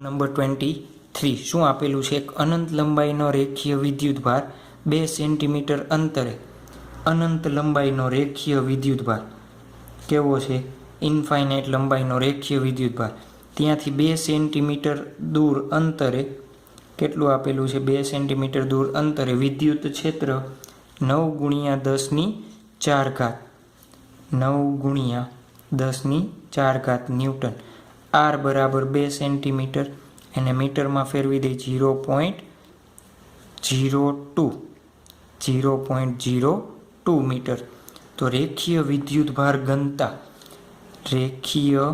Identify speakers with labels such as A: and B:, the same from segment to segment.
A: Number 23 શું આપેલું છે? એક અનંત લંબાઈનો રેખીય વિદ્યુતભાર 2 સેન્ટીમીટર અંતરે, અનંત લંબાઈનો રેખીય વિદ્યુતભાર કેવો છે? ઇન્ફાઇનાઇટ લંબાઈનો રેખીય વિદ્યુતભાર ત્યાંથી 2 સેન્ટીમીટર દૂર અંતરે કેટલું આપેલું છે? 2 સેન્ટીમીટર દૂર અંતરે વિદ્યુત ક્ષેત્ર 9 ગુણ્યા 10⁴ 9 ગુણ્યા 10⁴ ન્યૂટન. આર બરાબર 2 સેન્ટીમીટર એને મીટરમાં ફેરવી દે 0.02 મીટર. તો રેખીય વિદ્યુતભાર ઘનતા, રેખીય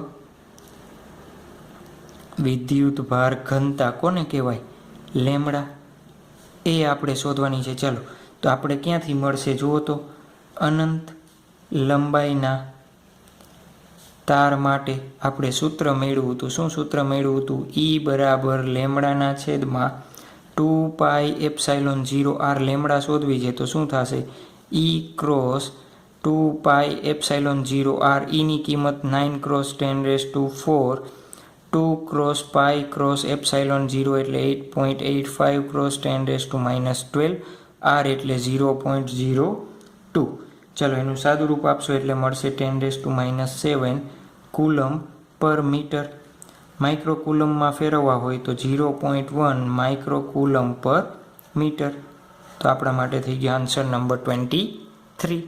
A: વિદ્યુતભાર ઘનતા કોને કહેવાય? લેમડા. એ આપણે શોધવાની છે. ચાલો તો આપણે ક્યાંથી મળશે જુઓ તો, અનંત લંબાઈના તાર માટે આપણે સૂત્ર મેળવ્યું હતું. શું સૂત્ર મેળવ્યું હતું? E બરાબર લેમડાના છેદમાં 2πε0r. લેમડા શોધવી છે તો શું થશે? E cross 2πε0r. ની કિંમત 9 × 10⁴ 2 × π × ε0 એટલે 8.85 × 10⁻12 r એટલે 0.02. ચલો એનું સાદું રૂપ આપશો એટલે મળશે 10⁻7 કુલમ્બ પર મીટર. માઇક્રો કુલમ્બમાં ફેરવવા હોય તો 0.1 માઇક્રો કુલમ્બ પર મીટર. તો આપણા માટે થઈ ગયો આન્સર નંબર 23.